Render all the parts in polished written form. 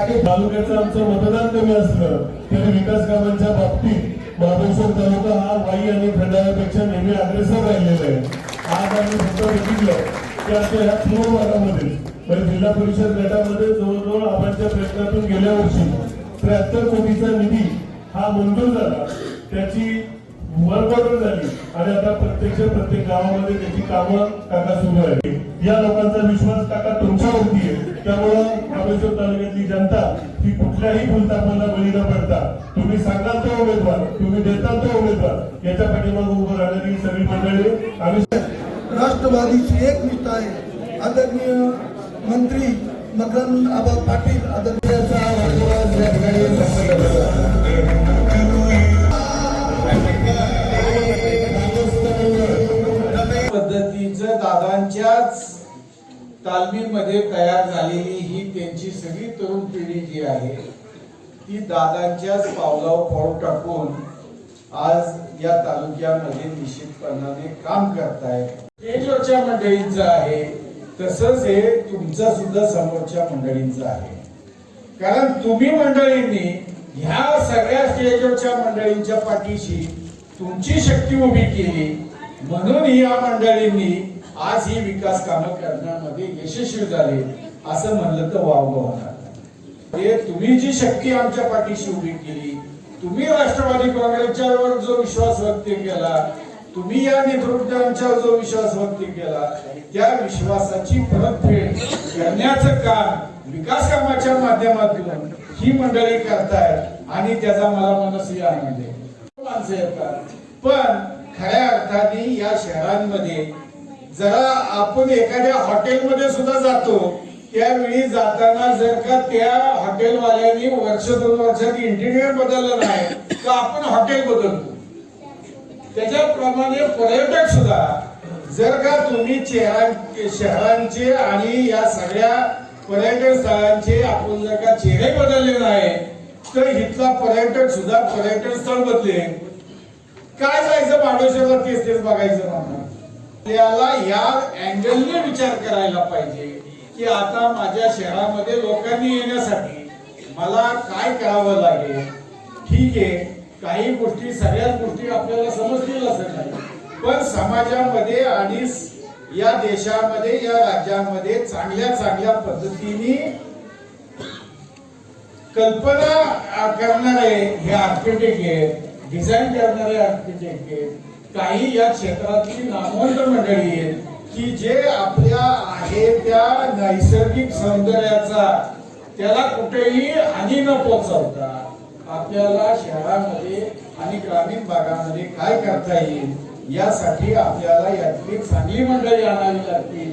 आणि तालुक्याचं आमचं मतदान कमी असलं तरी विकास कामांच्या बाबतीत महाबळेश्वर तालुका हा वाई आणि खंडाळ्यापेक्षा नेहमी अग्रेसर राहिलेला आहे. आज आम्ही फक्त बघितलं की आता ह्या पूर्व भागामध्ये म्हणजे जिल्हा परिषद गटामध्ये जवळजवळ आबांच्या प्रयत्नातून गेल्या वर्षी 73 कोटीचा निधी हा मंजूर झाला, त्याची वर्क ऑर्डर झाली आणि आता प्रत्येक गावामध्ये त्याची कामं काका सुरू आहे. या लोकांचा विश्वास काका तुमच्यावरती आहे. त्यामुळं महाबळेश्वर तालुक्यातली जनता ही कुठल्याही भूलथापाला बळी न पडता तुम्ही सांगाल तो उमेदवार, तुम्ही देताल तो उमेदवार, याच्या पाठीमागे उभं राहणारी सगळी मंडळी आम्ही राष्ट्रवादीची एक निष्ठा आहे. आदरणीय मंत्री मकरंद आबा पाटील आदरणीय पद्धतीचं दादांच्याच तालमीमध्ये तयार झालेली ही त्यांची सगळी तरुण पिढी जी आहे ती दादांच्याच पावलावर पाऊल टाकून आज या तालुक्यामध्ये निश्चितपणाने काम करतायत. स्टेजवरच्या मंडळींचं आहे तसंच हे तुमचं सुद्धा समोरच्या मंडळींचं आहे. कारण तुम्ही मंडळींनी ह्या सगळ्या स्टेजवरच्या मंडळींच्या पाठीशी तुमची शक्ती उभी केली म्हणून या मंडळींनी आज ही विकास कामं करण्यामध्ये यशस्वी झाले असं म्हणलं तर वावगं होणार. हे तुम्ही जी शक्ती आमच्या पाठीशी उभी केली, तुम्ही राष्ट्रवादी काँग्रेसच्यावर जो विश्वास व्यक्त केला, तुम्ही या नेतृत्वांच्यावर जो विश्वास व्यक्त केला, त्या विश्वासाची परतफेड करण्याचं काम विकास कामाच्या माध्यमातून ही मंडळी करतायत आणि त्याचा मला मनस्वी आनंद आहे. माणसं येतात पण खऱ्या अर्थाने या शहरांमध्ये जरा आपण एखाद्या हॉटेलमध्ये सुद्धा जातो त्यावेळी जाताना जर का त्या हॉटेलवाल्यांनी वर्ष 2 वर्षात इंटिरियर बदललं नाही तर आपण हॉटेल बदलतो. त्याच्याप्रमाणे पर्यटक सुद्धा जर का तुम्ही शहरांचे आणि या सगळ्या पर्यटन स्थळांचे आपण जर का चेहरे बदलले नाही तर इथला पर्यटक सुद्धा पर्यटन स्थळ बदले. काय जायचं महाबळेश्वरला तेच बघायचं म्हणून आपल्याला या अँगलने विचार करायला पाहिजे की आता माझ्या शहरामध्ये लोकांनी येण्यासाठी मला काय करावं लागेल. ठीक आहे, काही गोष्टी सगळ्याच गोष्टी आपल्याला समजतील असं नाही, पण समाजामध्ये आणि या देशामध्ये या राज्यामध्ये चांगल्या पद्धतीने कल्पना करणारे हे आर्किटेक्ट आहेत, डिझाईन करणारे आर्किटेक्ट आहेत, काही या क्षेत्रातली नामवंत मंडळी आहेत की जे आपल्या आहे त्या नैसर्गिक सौंदर्याचा त्याला कुठेही हानी न पोचवता आपल्याला शहरामध्ये आणि ग्रामीण भागामध्ये काय करता येईल यासाठी आपल्याला यातली चांगली मंडळी आणावी लागतील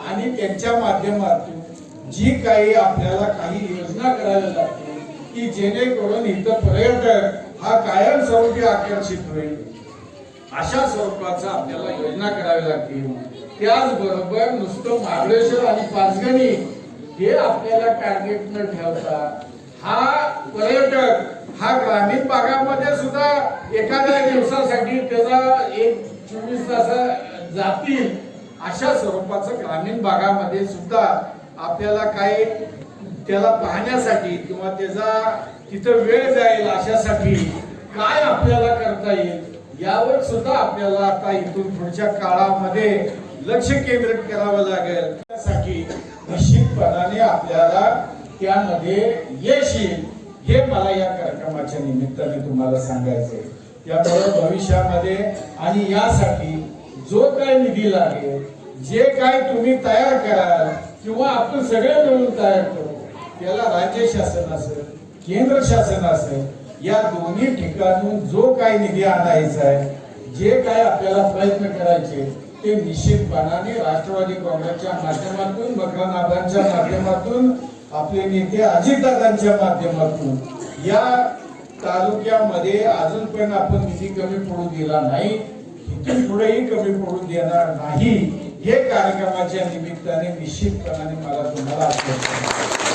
आणि त्यांच्या माध्यमातून जी काही आपल्याला काही योजना कराव्या लागतील की जेणेकरून इथं पर्यटक हा कायमस्वरूपी आकर्षित होईल अशा स्वरूपाचा आपल्याला योजना कराव्या लागतील. त्याचबरोबर नुसतं महाबळेश्वर आणि पाचगणी हे आपल्याला टार्गेट न ठेवता हा पर्यटक हा ग्रामीण भागामध्ये सुद्धा एखाद्या दिवसासाठी त्याचा 24 तास जातील अशा स्वरूपाचं ग्रामीण भागामध्ये सुद्धा आपल्याला काय त्याला पाहण्यासाठी किंवा त्याचा तिथं वेळ जाईल अशासाठी काय आपल्याला करता येईल यावर सुद्धा आपल्याला आता इथून पुढच्या काळामध्ये लक्ष केंद्रित करावं लागेल. त्यासाठी निश्चितपणाने आपल्याला त्यामध्ये यश येईल हे मला या कार्यक्रमाच्या निमित्ताने तुम्हाला सांगायचंय. त्यामुळे भविष्यामध्ये आणि यासाठी जो काय निधी लागेल, जे काय तुम्ही तयार कराल किंवा आपण सगळे मिळून तयार करू, त्याला राज्य शासन असेल केंद्र शासन असेल या दोन्ही ठिकाणून जो काही निधी आणायचा आहे, जे काय आपल्याला प्रयत्न करायचे ते निश्चितपणाने राष्ट्रवादी काँग्रेसच्या माध्यमातून, मकरंद आबांच्या माध्यमातून, आपले नेते अजितदादांच्या माध्यमातून या तालुक्यामध्ये अजून पण आपण निधी कमी पडू दिला नाही, इथून पुढेही कमी पडू देणार नाही हे कार्यक्रमाच्या निमित्ताने निश्चितपणाने मला तुम्हाला आश्वासन